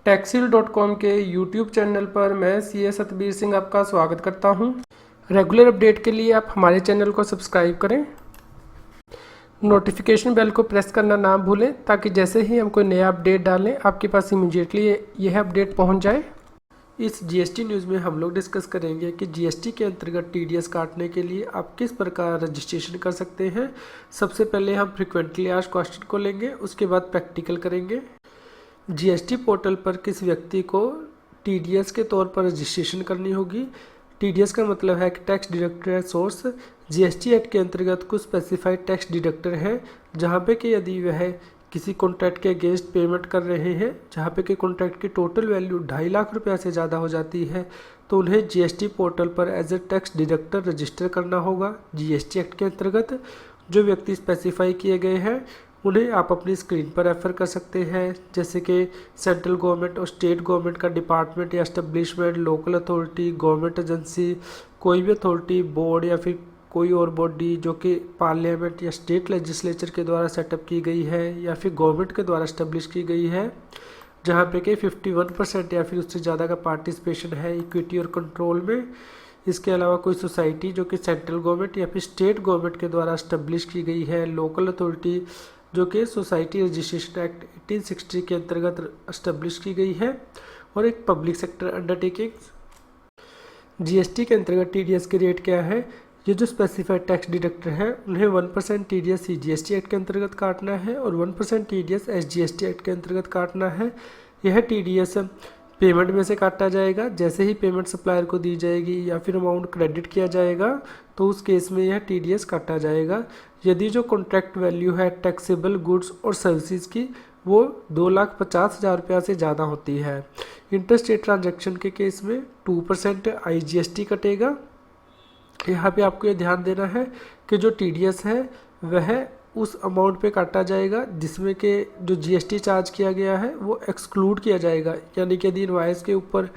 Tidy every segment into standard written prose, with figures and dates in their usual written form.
टैक्सील.com के YouTube channel पर मैं सीए सतबीर सिंह आपका स्वागत करता हूं। रेगुलर अपडेट के लिए आप हमारे चैनल को सब्सक्राइब करें, नोटिफिकेशन बेल को प्रेस करना ना भूलें ताकि जैसे ही हम कोई नया अपडेट डालें आपके पास इमीडिएटली यह अपडेट पहुंच जाए। इस जीएसटी न्यूज़ में हम लोग डिस्कस करेंगे कि जीएसटी के अंतर्गत टीडीएस काटने के लिए आप किस प्रकार रजिस्ट्रेशन कर सकते हैं। सबसे पहले हम फ्रिक्वेंटली आस्क्ड क्वेश्चन को लेंगे, उसके बाद प्रैक्टिकल करेंगे। जीएसटी पोर्टल पर किस व्यक्ति को टीडीएस के तौर पर रजिस्ट्रेशन करनी होगी। टीडीएस का मतलब है कि टैक्स डिडक्टर है सोर्स। जीएसटी एक्ट के अंतर्गत कुछ स्पेसिफाइड टैक्स डिडक्टर है जहां पे कि यदि वह किसी कॉन्ट्रैक्ट के अगेंस्ट पेमेंट कर रहे हैं जहां पे कि कॉन्ट्रैक्ट की टोटल वैल्यू 2.5 लाख रुपया से ज़्यादा हो जाती है तो उन्हें जीएसटी पोर्टल पर as a tax deductor register करना होगा। जीएसटी एक्ट के अंतर्गत जो व्यक्ति स्पेसिफाई किए गए हैं उन्हें आप अपनी स्क्रीन पर रेफर कर सकते हैं, जैसे कि सेंट्रल गवर्नमेंट और स्टेट गवर्नमेंट का डिपार्टमेंट या establishment, local authority, government agency, कोई भी अथॉरिटी, बोर्ड या फिर कोई और बॉडी जो कि पार्लियामेंट या स्टेट लेजिस्लेचर के द्वारा सेटअप की गई है या फिर गवर्नमेंट के द्वारा इस्टेब्लिश की गई है, जहाँ पे कि 51% या फिर उससे ज़्यादा का पार्टिसिपेशन है इक्विटी और कंट्रोल में। इसके अलावा कोई सोसाइटी जो कि सेंट्रल गवर्नमेंट या फिर स्टेट गवर्नमेंट के द्वारा इस्टेब्लिश की गई है, लोकल अथॉरिटी जो कि सोसाइटी रजिस्ट्रेशन एक्ट 1860 के अंतर्गत इस्टेब्लिश की गई है, और एक पब्लिक सेक्टर अंडरटेकिंग। जीएसटी के अंतर्गत टीडीएस की रेट क्या है। ये जो स्पेसिफाइड टैक्स डिडक्टर है उन्हें 1% टीडीएस जीएसटी एक्ट के अंतर्गत काटना है और 1% टीडीएस एसजीएसटी एक्ट के अंतर्गत काटना है। यह टीडीएस पेमेंट में से काटा जाएगा। जैसे ही पेमेंट सप्लायर को दी जाएगी या फिर अमाउंट क्रेडिट किया जाएगा तो उस केस में यह टीडीएस काटा जाएगा। यदि जो कॉन्ट्रैक्ट वैल्यू है टैक्सेबल गुड्स और सर्विसेज की वो 2,50,000 रुपया से ज़्यादा होती है। इंटरस्टेट ट्रांजैक्शन के केस में 2% आईजीएसटी कटेगा। यहाँ पे आपको ये ध्यान देना है कि जो टीडीएस है वह उस अमाउंट पे काटा जाएगा जिसमें कि जो जीएसटी चार्ज किया गया है वो एक्सक्लूड किया जाएगा। यानी कि यदि इनवॉइस के ऊपर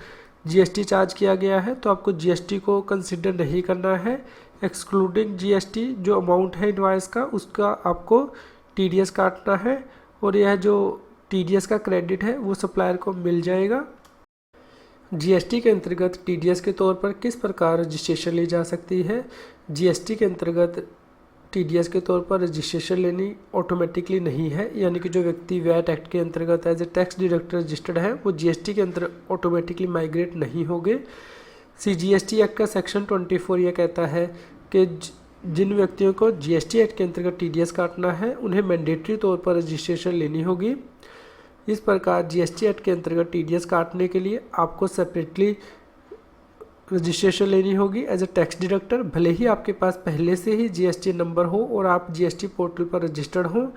जीएसटी चार्ज किया गया है तो आपको जीएसटी को कंसिडर नहीं करना है। एक्सक्लूडिंग जीएसटी जो अमाउंट है इनवॉइस का उसका आपको टीडीएस काटना है और यह जो टीडीएस का क्रेडिट है वो सप्लायर को मिल जाएगा। जीएसटी के अंतर्गत टीडीएस के तौर पर किस प्रकार रजिस्ट्रेशन ली जा सकती है। जीएसटी के अंतर्गत टीडीएस के तौर पर रजिस्ट्रेशन लेनी ऑटोमेटिकली नहीं है, यानी कि जो व्यक्ति वैट एक्ट के अंतर्गत as a tax deductor registered है वो जीएसटी के अंतर ऑटोमेटिकली माइग्रेट नहीं होंगे। सीजीएसटी एक्ट का सेक्शन 24 यह कहता है कि जिन व्यक्तियों को जीएसटी एक्ट के अंतर्गत टीडीएस काटना है उन्हें मैंडेटरी तौर पर रजिस्ट्रेशन लेनी होगी। इस प्रकार जीएसटी एक्ट के अंतर्गत टीडीएस काटने के लिए आपको सेपरेटली रजिस्ट्रेशन लेनी होगी एज ए टैक्स डिडक्टर, भले ही आपके पास पहले से ही जीएसटी नंबर हो और आप जीएसटी पोर्टल पर रजिस्टर्ड हो।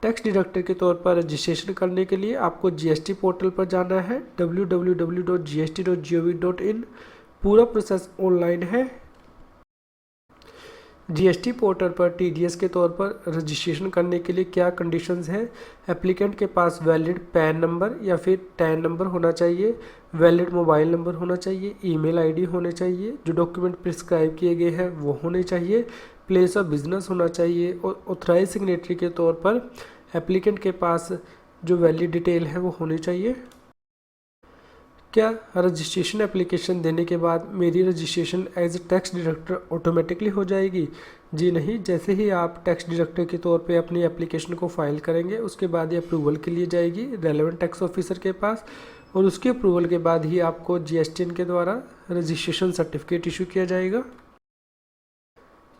टैक्स डिडक्टर के तौर पर रजिस्ट्रेशन करने के लिए आपको जीएसटी पोर्टल पर जाना है www.gst.gov.in। पूरा प्रोसेस ऑनलाइन है। जीएसटी पोर्टल पर टीडीएस के तौर पर रजिस्ट्रेशन करने के लिए क्या कंडीशंस हैं। एप्लीकेंट के पास वैलिड पैन नंबर या फिर टैन नंबर होना चाहिए, वैलिड मोबाइल नंबर होना चाहिए, ईमेल आईडी होने चाहिए, जो डॉक्यूमेंट प्रिस्क्राइब किए गए हैं वो होने चाहिए, प्लेस ऑफ बिजनेस होना चाहिए और ऑथराइज सिग्नेटरी के तौर पर एप्लीकेंट के पास जो वैलिड डिटेल है वो होनी चाहिए। क्या रजिस्ट्रेशन एप्लीकेशन देने के बाद मेरी registration as a tax deductor automatically हो जाएगी। जी नहीं, जैसे ही आप टैक्स डिडक्टर के तौर पे अपनी एप्लीकेशन को फाइल करेंगे उसके बाद ये अप्रूवल के लिए जाएगी रेलेवेंट टैक्स ऑफिसर के पास और उसके अप्रूवल के बाद ही आपको जीएसटीएन के द्वारा रजिस्ट्रेशन सर्टिफिकेट इशू किया जाएगा।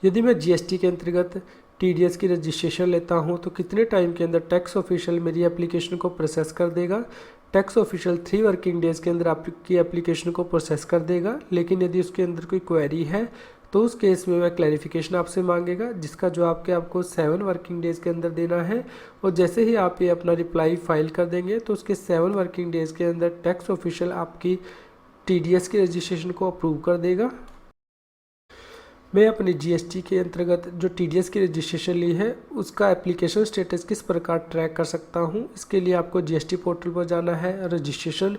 यदि मैं जीएसटी के अंतर्गत टीडीएस की रजिस्ट्रेशन लेता हूं तो कितने टाइम के अंदर टैक्स ऑफिशियल मेरी एप्लीकेशन को प्रोसेस कर देगा। टैक्स ऑफिशियल 3 वर्किंग डेज़ के अंदर आपकी एप्लीकेशन को प्रोसेस कर देगा, लेकिन यदि उसके अंदर कोई क्वेरी है तो उस केस में वह क्लैरिफिकेशन आपसे मांगेगा जिसका जवाब के आपको 7 वर्किंग डेज़ के अंदर देना है। और जैसे ही आप ये अपना रिप्लाई फाइल कर देंगे तो उसके 7 वर्किंग डेज़ के अंदर टैक्स ऑफिशियल आपकी टीडीएस की रजिस्ट्रेशन को अप्रूव कर देगा। मैं अपनी जीएसटी के अंतर्गत जो टीडीएस की रजिस्ट्रेशन ली है उसका एप्लीकेशन स्टेटस किस प्रकार ट्रैक कर सकता हूं। इसके लिए आपको जीएसटी पोर्टल पर जाना है, रजिस्ट्रेशन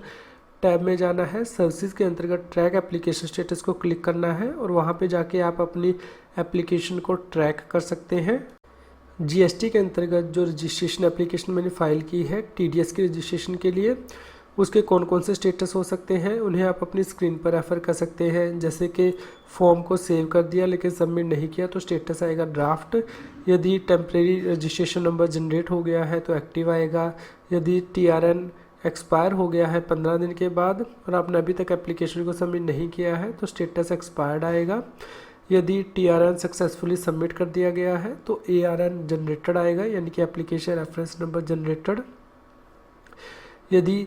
टैब में जाना है, सर्विसेज के अंतर्गत ट्रैक एप्लीकेशन स्टेटस को क्लिक करना है और वहां पे जाके आप अपनी एप्लीकेशन को ट्रैक कर सकते हैं। जीएसटी के अंतर्गत जो रजिस्ट्रेशन एप्लीकेशन मैंने फ़ाइल की है टीडीएस की रजिस्ट्रेशन के लिए उसके कौन कौन से स्टेटस हो सकते हैं उन्हें आप अपनी स्क्रीन पर रेफ़र कर सकते हैं। जैसे कि फॉर्म को सेव कर दिया लेकिन सबमिट नहीं किया तो स्टेटस आएगा ड्राफ्ट। यदि टेम्प्रेरी रजिस्ट्रेशन नंबर जनरेट हो गया है तो एक्टिव आएगा। यदि TRN एक्सपायर हो गया है 15 दिन के बाद और आपने अभी तक एप्लीकेशन को सबमिट नहीं किया है तो स्टेटस एक्सपायर्ड आएगा। यदि TRN सक्सेसफुली सबमिट कर दिया गया है तो ARN जनरेटेड आएगा, यानी कि एप्लीकेशन रेफरेंस नंबर जनरेटेड। यदि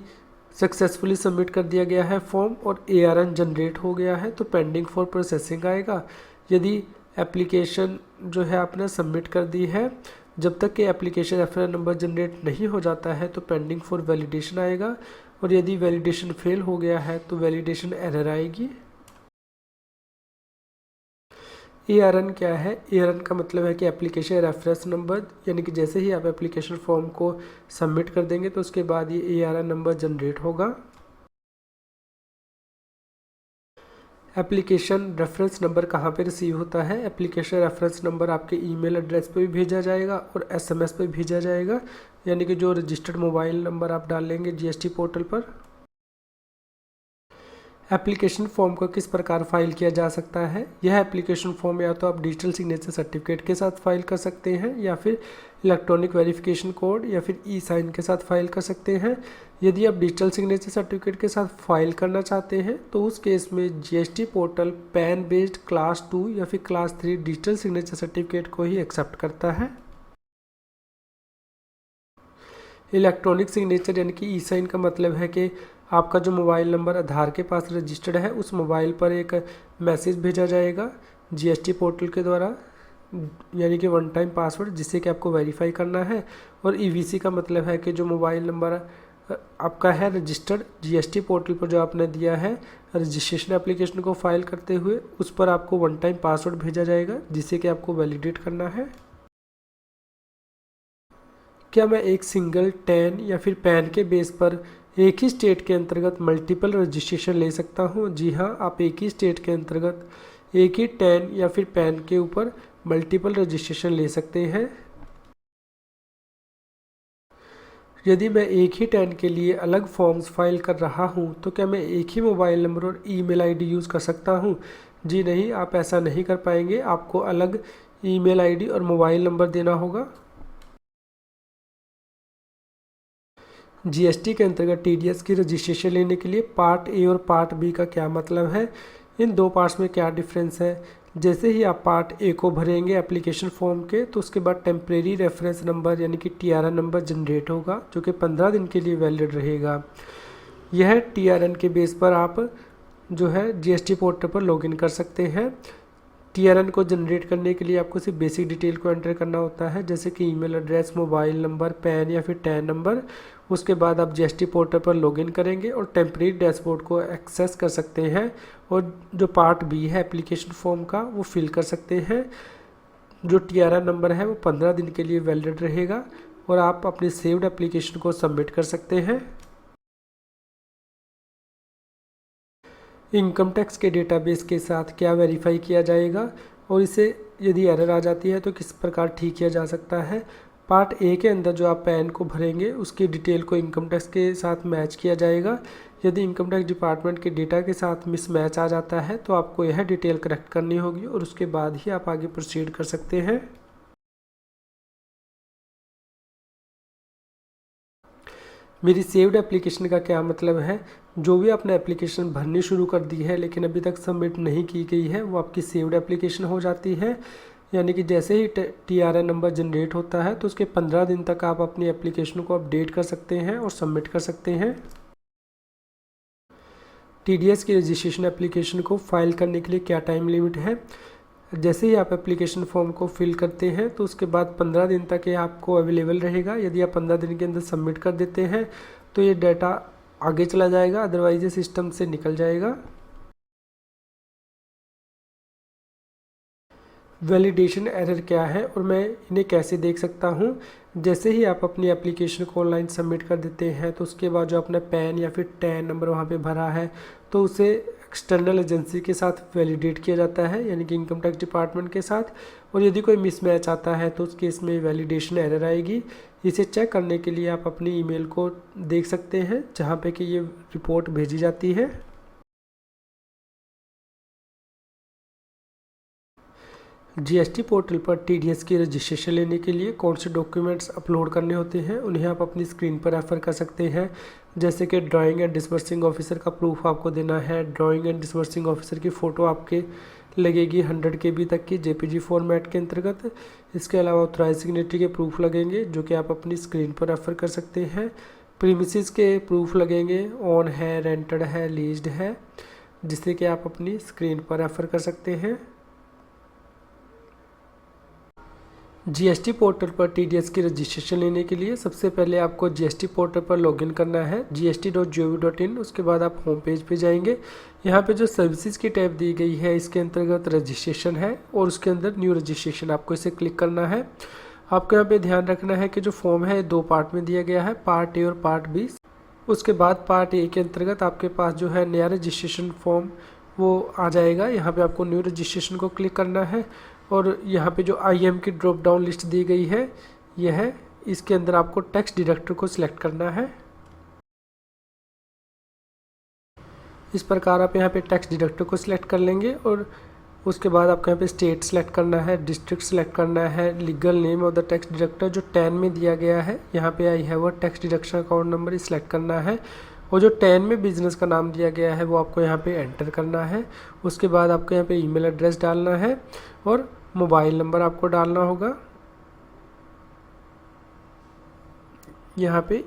सक्सेसफुली सबमिट कर दिया गया है फॉर्म और ARN जनरेट हो गया है तो पेंडिंग फॉर प्रोसेसिंग आएगा। यदि एप्लीकेशन जो है आपने सबमिट कर दी है, जब तक कि एप्लीकेशन रेफरेंस नंबर जनरेट नहीं हो जाता है तो पेंडिंग फॉर वैलिडेशन आएगा। और यदि वैलिडेशन फेल हो गया है तो वैलिडेशन एरर आएगी। ARN क्या है? ARN का मतलब है कि एप्लीकेशन रेफरेंस नंबर, यानी कि जैसे ही आप एप्लीकेशन फॉर्म को सबमिट कर देंगे तो उसके बाद ये ARN नंबर जनरेट होगा। एप्लीकेशन रेफरेंस नंबर कहाँ पे रिसीव होता है? एप्लीकेशन रेफरेंस नंबर आपके ईमेल एड्रेस पे भी भेजा जाएगा और SMS पे भेजा जाएगा, यानी कि जो रजिस्टर्ड मोबाइल नंबर आप डाल लेंगे GST पोर्टल पर। एप्लीकेशन फॉर्म को किस प्रकार फाइल किया जा सकता है? यह एप्लीकेशन फॉर्म या तो आप डिजिटल सिग्नेचर सर्टिफिकेट के साथ फाइल कर सकते हैं या फिर इलेक्ट्रॉनिक वेरिफिकेशन कोड या फिर E-साइन के साथ फाइल कर सकते हैं। यदि आप डिजिटल सिग्नेचर सर्टिफिकेट के साथ फाइल करना चाहते हैं तो उस केस में GST portal pan based class 2 या फिर क्लास 3 डिजिटल सिग्नेचर सर्टिफिकेट को ही एक्सेप्ट करता है। इलेक्ट्रॉनिक सिग्नेचर यानी कि E-साइन का मतलब है कि आपका जो मोबाइल नंबर आधार के पास रजिस्टर्ड है उस मोबाइल पर एक मैसेज भेजा जाएगा GST पोर्टल के द्वारा, यानी कि 1 टाइम पासवर्ड, जिससे कि आपको वेरीफाई करना है। और EVC का मतलब है कि जो मोबाइल नंबर आपका है रजिस्टर्ड GST पोर्टल पर जो आपने दिया है रजिस्ट्रेशन एप्लीकेशन को फाइल करते हुए, उस पर आपको 1 टाइम पासवर्ड भेजा जाएगा जिससे कि आपको वैलिडेट करना है। क्या मैं एक सिंगल टैन या फिर पैन के बेस पर एक ही स्टेट के अंतर्गत मल्टीपल रजिस्ट्रेशन ले सकता हूँ? जी हाँ, आप एक ही स्टेट के अंतर्गत एक ही टैन या फिर पैन के ऊपर मल्टीपल रजिस्ट्रेशन ले सकते हैं। यदि मैं एक ही टैन के लिए अलग फॉर्म्स फाइल कर रहा हूँ तो क्या मैं एक ही मोबाइल नंबर और ईमेल आईडी यूज़ कर सकता हूँ? जी नहीं, आप ऐसा नहीं कर पाएंगे। आपको अलग ईमेल आईडी और मोबाइल नंबर देना होगा। GST के अंतर्गत TDS की रजिस्ट्रेशन लेने के लिए पार्ट A और पार्ट B का क्या मतलब है? इन दो पार्ट्स में क्या डिफरेंस है? जैसे ही आप पार्ट A को भरेंगे एप्लीकेशन फॉर्म के तो उसके बाद टेम्प्रेरी रेफरेंस नंबर यानी कि TRN नंबर जनरेट होगा जो कि 15 दिन के लिए वैलिड रहेगा। यह TRN के बेस पर आप जो है GST पोर्टल पर लॉगिन कर सकते हैं। TRN को जनरेट करने के लिए आपको सिर्फ बेसिक डिटेल को एंटर करना होता है, जैसे कि email address, mobile number, pan या फिर टैन नंबर। उसके बाद आप GST पोर्टल पर लॉगिन करेंगे और टेम्परेरी डैशबोर्ड को एक्सेस कर सकते हैं और जो पार्ट B है एप्लीकेशन फॉर्म का वो फिल कर सकते हैं। जो TRN नंबर है वो 15 दिन के लिए वैलिड रहेगा और आप अपनी सेव्ड एप्लीकेशन को सबमिट कर सकते हैं। इनकम टैक्स के डेटाबेस के साथ क्या वेरीफाई किया जाएगा और इसे यदि एरर आ जाती है तो किस प्रकार ठीक किया जा सकता है? पार्ट A के अंदर जो आप पैन को भरेंगे उसकी डिटेल को इनकम टैक्स के साथ मैच किया जाएगा। यदि इनकम टैक्स डिपार्टमेंट के डेटा के साथ मिसमैच आ जाता है तो आपको यह डिटेल करेक्ट करनी होगी और उसके बाद ही आप आगे प्रोसीड कर सकते हैं। मेरी सेव्ड एप्लीकेशन का क्या मतलब है? जो भी आपने एप्लीकेशन भरनी शुरू कर दी है लेकिन अभी तक सबमिट नहीं की गई है वो आपकी सेव्ड एप्लीकेशन हो जाती है। यानी कि जैसे ही TRN नंबर जनरेट होता है तो उसके 15 दिन तक आप अपनी एप्लीकेशन को अपडेट कर सकते हैं और सबमिट कर सकते हैं। TDS की रजिस्ट्रेशन एप्लीकेशन को फाइल करने के लिए क्या टाइम लिमिट है? जैसे ही आप एप्लीकेशन फॉर्म को फिल करते हैं तो उसके बाद 15 दिन तक ये आपको अवेलेबल रहेगा। यदि आप 15 दिन के अंदर सबमिट कर देते हैं तो ये डाटा आगे चला जाएगा, अदरवाइज ये सिस्टम से निकल जाएगा। वैलिडेशन एरर क्या है और मैं इन्हें कैसे देख सकता हूँ? जैसे ही आप अपनी एप्लीकेशन को ऑनलाइन सबमिट कर देते हैं तो उसके बाद जो अपना पैन या फिर टैन नंबर वहाँ पे भरा है तो उसे एक्सटर्नल एजेंसी के साथ वैलिडेट किया जाता है, यानी कि इनकम टैक्स डिपार्टमेंट के साथ। और यदि कोई मिसमैच आता है तो उस केस में वैलिडेशन एरर आएगी। इसे चेक करने के लिए आप अपनी ईमेल को देख सकते हैं जहाँ पे कि ये रिपोर्ट भेजी जाती है। जीएसटी पोर्टल पर टीडीएस की रजिस्ट्रेशन लेने के लिए कौन से डॉक्यूमेंट्स अपलोड करने होते हैं उन्हें आप अपनी स्क्रीन पर रेफर कर सकते हैं। जैसे कि ड्राइंग एंड डिसबर्सिंग ऑफिसर का प्रूफ आपको देना है। ड्राइंग एंड डिसबर्सिंग ऑफिसर की फ़ोटो आपके लगेगी 100 KB तक की जेपीजी फॉर्मेट के अंतर्गत। इसके अलावा ऑथराइज सिग्नेटरी के प्रूफ लगेंगे जो कि आप अपनी स्क्रीन पर रेफर कर सकते हैं। प्रीमिसेस के प्रूफ लगेंगे, ऑन है, रेंटेड है, लीज्ड है, जिससे कि आप अपनी स्क्रीन पर रेफर कर सकते हैं। जीएसटी पोर्टल पर टीडीएस की रजिस्ट्रेशन लेने के लिए सबसे पहले आपको जीएसटी पोर्टल पर लॉगिन करना है gst.gov.in। उसके बाद आप होम पेज पे जाएंगे। यहाँ पे जो सर्विसेज की टैब दी गई है इसके अंतर्गत रजिस्ट्रेशन है और उसके अंदर न्यू रजिस्ट्रेशन आपको इसे क्लिक करना है। आपको यहाँ पे ध्यान रखना है कि जो फॉर्म है 2 पार्ट में दिया गया है, पार्ट ए और पार्ट बी। उसके बाद पार्ट ए के अंतर्गत आपके पास जो है नया रजिस्ट्रेशन फॉर्म वो आ जाएगा। यहाँ पे आपको न्यू रजिस्ट्रेशन को क्लिक करना है और यहाँ पे जो IM की ड्रॉप डाउन लिस्ट दी गई है यह है, इसके अंदर आपको टैक्स डिडक्टर को सिलेक्ट करना है। इस प्रकार आप यहाँ पे टैक्स डिडक्टर को सिलेक्ट कर लेंगे और उसके बाद आपको यहाँ पे स्टेट सेलेक्ट करना है, डिस्ट्रिक्ट सेलेक्ट करना है, legal name of the tax deductor जो 10 में दिया गया है यहाँ पे I have a tax deduction account number select करना है और जो 10 में बिजनेस का नाम दिया गया है वो आपको यहाँ पे एंटर करना है। उसके बाद आपको यहाँ पे ईमेल एड्रेस डालना है और मोबाइल नंबर आपको डालना होगा यहाँ पे।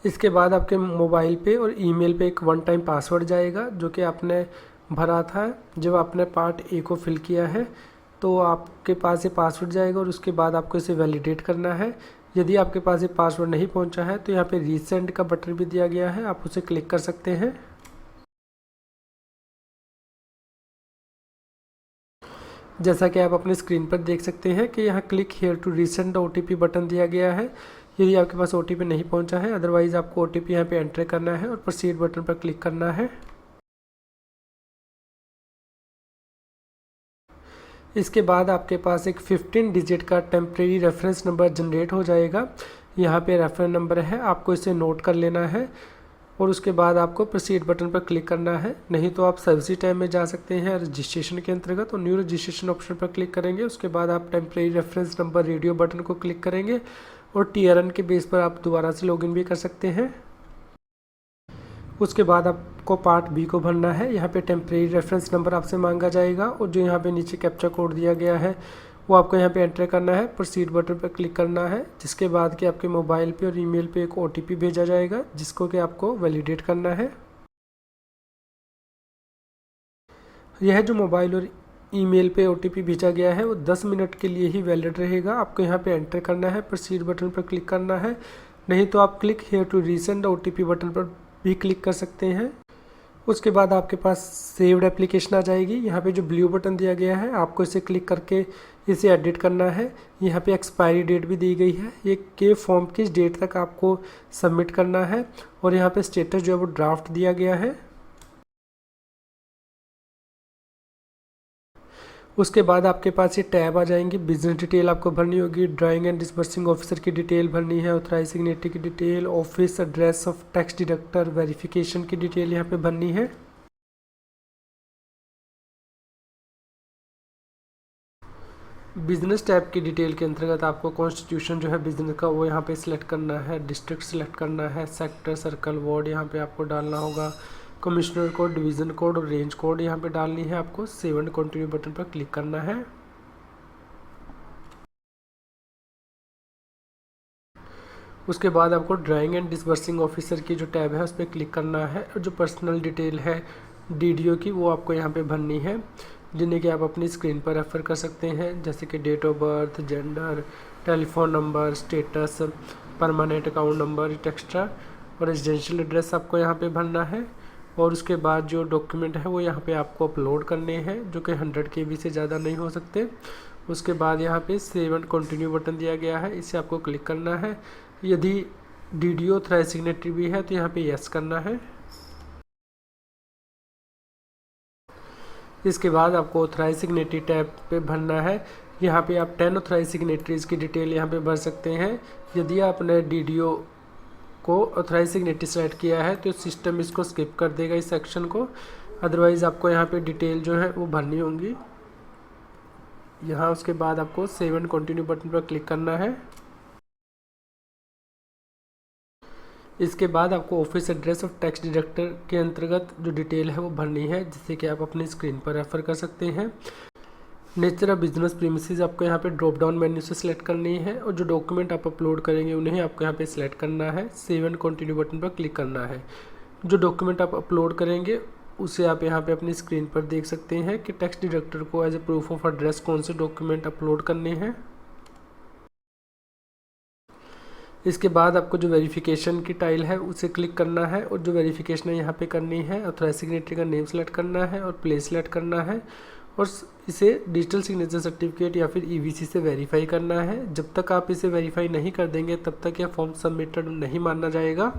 इसके बाद आपके मोबाइल पे और ईमेल पे एक 1 टाइम पासवर्ड जाएगा जो कि आपने भरा था जब आपने पार्ट ए को फिल किया है, तो आपके पास ये पासवर्ड जाएगा और उसके बाद आपको इसे वैलिडेट करना है। यदि आपके पास ये पासवर्ड नहीं पहुंचा है तो यहाँ पे रीसेंड का बटन भी दिया गया है, आप उसे क्लिक कर सकते हैं। जैसा कि आप अपनी स्क्रीन पर देख सकते हैं कि यहाँ click here to resend OTP button दिया गया है। यदि आपके पास OTP नहीं पहुंचा है, अदरवाइज आपको OTP यहाँ पे एंटर करना है और प्रोसीड बटन पर क्लिक करना है। इसके बाद आपके पास एक 15 डिजिट का टेम्प्रेरी रेफरेंस नंबर जनरेट हो जाएगा। यहाँ पे रेफरेंस नंबर है, आपको इसे नोट कर लेना है और उसके बाद आपको प्रोसीड बटन पर क्लिक करना है। नहीं तो आप सर्विस टाइम में जा सकते हैं रजिस्ट्रेशन के अंतर्गत और न्यू रजिस्ट्रेशन ऑप्शन पर क्लिक करेंगे। उसके बाद आप temporary reference number radio button को क्लिक करेंगे और TRN के बेस पर आप दोबारा से लॉगिन भी कर सकते हैं। उसके बाद आपको पार्ट बी को भरना है। यहाँ पे टेम्प्रेरी रेफरेंस नंबर आपसे मांगा जाएगा और जो यहाँ पे नीचे कैप्चा कोड दिया गया है वो आपको यहाँ पे एंटर करना है, प्रोसीड बटन पर क्लिक करना है, जिसके बाद कि आपके मोबाइल पे और ईमेल पे एक OTP भेजा जाएगा जिसको कि आपको वैलिडेट करना है। यह जो मोबाइल और ईमेल पे OTP भेजा गया है वो 10 मिनट के लिए ही वैलिड रहेगा। आपको यहाँ पे एंटर करना है, प्रोसीड बटन पर क्लिक करना है। नहीं तो आप click here to resend OTP button पर भी क्लिक कर सकते हैं। उसके बाद आपके पास सेव्ड एप्लीकेशन आ जाएगी। यहाँ पे जो ब्लू बटन दिया गया है आपको इसे क्लिक करके इसे एडिट करना है। यहाँ पे एक्सपायरी डेट भी दी गई है, ये के फॉर्म किस डेट तक आपको सबमिट करना है और यहाँ पे स्टेटस जो है वो ड्राफ्ट दिया गया है। उसके बाद आपके पास ये टैब आ जाएंगे, बिजनेस डिटेल आपको भरनी होगी, ड्राइंग एंड डिसबर्सिंग ऑफिसर की डिटेल भरनी है, ऑथराइज सिग्नेटरी की detail, office address of tax deductor, verification की डिटेल यहाँ पे भरनी है। बिजनेस टैब की डिटेल के अंतर्गत आपको कॉन्स्टिट्यूशन जो है बिजनेस का वो यहाँ पे सिलेक्ट करना है, डिस्ट्रिक्ट सिलेक्ट करना है, सेक्टर, सर्कल, वार्ड यहाँ पे आपको डालना होगा, कमिश्नर कोड, डिवीज़न कोड और रेंज कोड यहाँ पे डालनी है। आपको सेव एंड कंटिन्यू बटन पर क्लिक करना है। उसके बाद आपको ड्राइंग एंड डिसबर्सिंग ऑफिसर की जो टैब है उस पर क्लिक करना है और जो पर्सनल डिटेल है DDO की वो आपको यहाँ पे भरनी है, जिन्हें कि आप अपनी स्क्रीन पर रेफर कर सकते हैं, जैसे कि date of birth, gender, telephone number, status, permanent account number, extra और रेजिडेंशियल एड्रेस आपको यहाँ पे भरना है। और उसके बाद जो डॉक्यूमेंट है वो यहाँ पे आपको अपलोड करने हैं जो कि 100 KB से ज़्यादा नहीं हो सकते। उसके बाद यहाँ पे सेव एंड कंटिन्यू बटन दिया गया है, इसे आपको क्लिक करना है। यदि DDO ऑथराइज सिग्नेटरी भी है तो यहाँ पे यस करना है। इसके बाद आपको ऑथराइज सिग्नेटरी टैब पे भरना है यहाँ पे आप 10 ऑथराइज सिग्नेटरीज की डिटेल यहाँ पे भर सकते हैं। यदि आपने DDO को ऑथराइज सिग्नेटरी सेलेक्ट किया है तो सिस्टम इसको स्किप कर देगा इस सेक्शन को, अदरवाइज़ आपको यहाँ पे डिटेल जो है वो भरनी होंगी। यहाँ उसके बाद आपको सेव एंड कंटिन्यू बटन पर क्लिक करना है। इसके बाद आपको ऑफिस एड्रेस और टैक्स डिडक्टर के अंतर्गत जो डिटेल है वो भरनी है, जिससे कि आप अपनी स्क्रीन पर रेफर कर सकते हैं। नेचर ऑफ बिजनेस प्रीमिसेस आपको यहाँ पे ड्रॉप डाउन मेन्यू से सिलेक्ट करनी है और जो डॉक्यूमेंट आप अपलोड करेंगे उन्हें आपको यहाँ पे सिलेक्ट करना है। सेव एंड कंटिन्यू बटन पर क्लिक करना है। जो डॉक्यूमेंट आप अपलोड करेंगे उसे आप यहाँ पे अपनी स्क्रीन पर देख सकते हैं कि टैक्स डिडक्टर को as a proof of address कौन से डॉक्यूमेंट अपलोड करने हैं। इसके बाद आपको जो वेरिफिकेशन की टाइल है उसे क्लिक करना है और जो वेरिफिकेशन है यहाँ पे करनी है, ऑथराइज सिग्नेटरी का नेम सेलेक्ट करना है और प्लेस सेलेक्ट करना है और इसे डिजिटल सिग्नेचर सर्टिफिकेट या फिर EVC से वेरीफाई करना है। जब तक आप इसे वेरीफाई नहीं कर देंगे तब तक यह फॉर्म सबमिटेड नहीं माना जाएगा।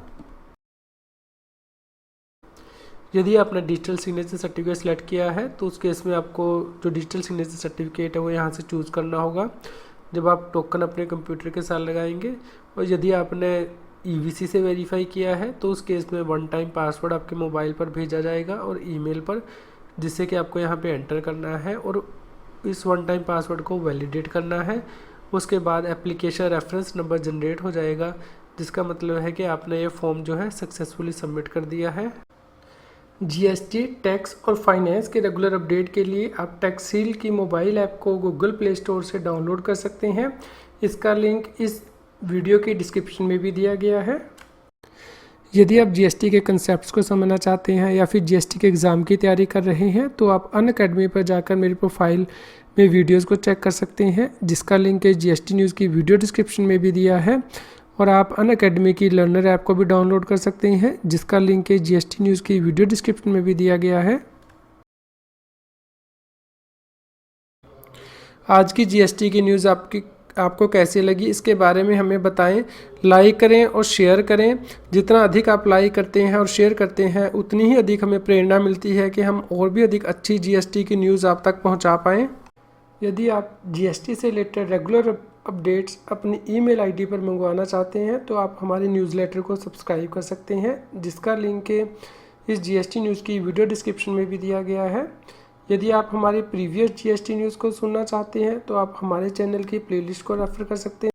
यदि आपने डिजिटल सिग्नेचर सर्टिफिकेट सेलेक्ट किया है तो उस केस में आपको जो डिजिटल सिग्नेचर सर्टिफिकेट है वो यहाँ से चूज़ करना होगा जब आप टोकन अपने कंप्यूटर के साथ लगाएंगे। और यदि आपने EVC से वेरीफाई किया है तो उस केस में 1 टाइम पासवर्ड आपके मोबाइल पर भेजा जाएगा और ईमेल पर, जिससे कि आपको यहाँ पे एंटर करना है और इस 1 टाइम पासवर्ड को वैलिडेट करना है। उसके बाद एप्लीकेशन रेफरेंस नंबर जनरेट हो जाएगा, जिसका मतलब है कि आपने ये फॉर्म जो है सक्सेसफुली सबमिट कर दिया है। GST, टैक्स और फाइनेंस के रेगुलर अपडेट के लिए आप टैक्सील की मोबाइल ऐप को गूगल प्ले स्टोर से डाउनलोड कर सकते हैं। इसका लिंक इस वीडियो के डिस्क्रिप्शन में भी दिया गया है। यदि आप GST के कंसेप्ट्स को समझना चाहते हैं या फिर GST के एग्ज़ाम की तैयारी कर रहे हैं तो आप अनअकैडमी पर जाकर मेरी प्रोफाइल में वीडियोस को चेक कर सकते हैं, जिसका लिंक है GST न्यूज़ की वीडियो डिस्क्रिप्शन में भी दिया है। और आप अनअकैडमी की लर्नर ऐप को भी डाउनलोड कर सकते हैं, जिसका लिंक है GST न्यूज़ की वीडियो डिस्क्रिप्शन में भी दिया गया है। आज की GST की न्यूज़ आपको कैसी लगी इसके बारे में हमें बताएं। लाइक करें और शेयर करें। जितना अधिक आप लाइक करते हैं और शेयर करते हैं उतनी ही अधिक हमें प्रेरणा मिलती है कि हम और भी अधिक अच्छी GST की न्यूज़ आप तक पहुंचा पाएँ। यदि आप GST से रिलेटेड रेगुलर अपडेट्स अपनी ईमेल आईडी पर मंगवाना चाहते हैं तो आप हमारे न्यूज़लेटर को सब्सक्राइब कर सकते हैं, जिसका लिंक इस GST न्यूज़ की वीडियो डिस्क्रिप्शन में भी दिया गया है। यदि आप हमारी प्रीवियस GST न्यूज़ को सुनना चाहते हैं तो आप हमारे चैनल की प्लेलिस्ट को रेफर कर सकते हैं।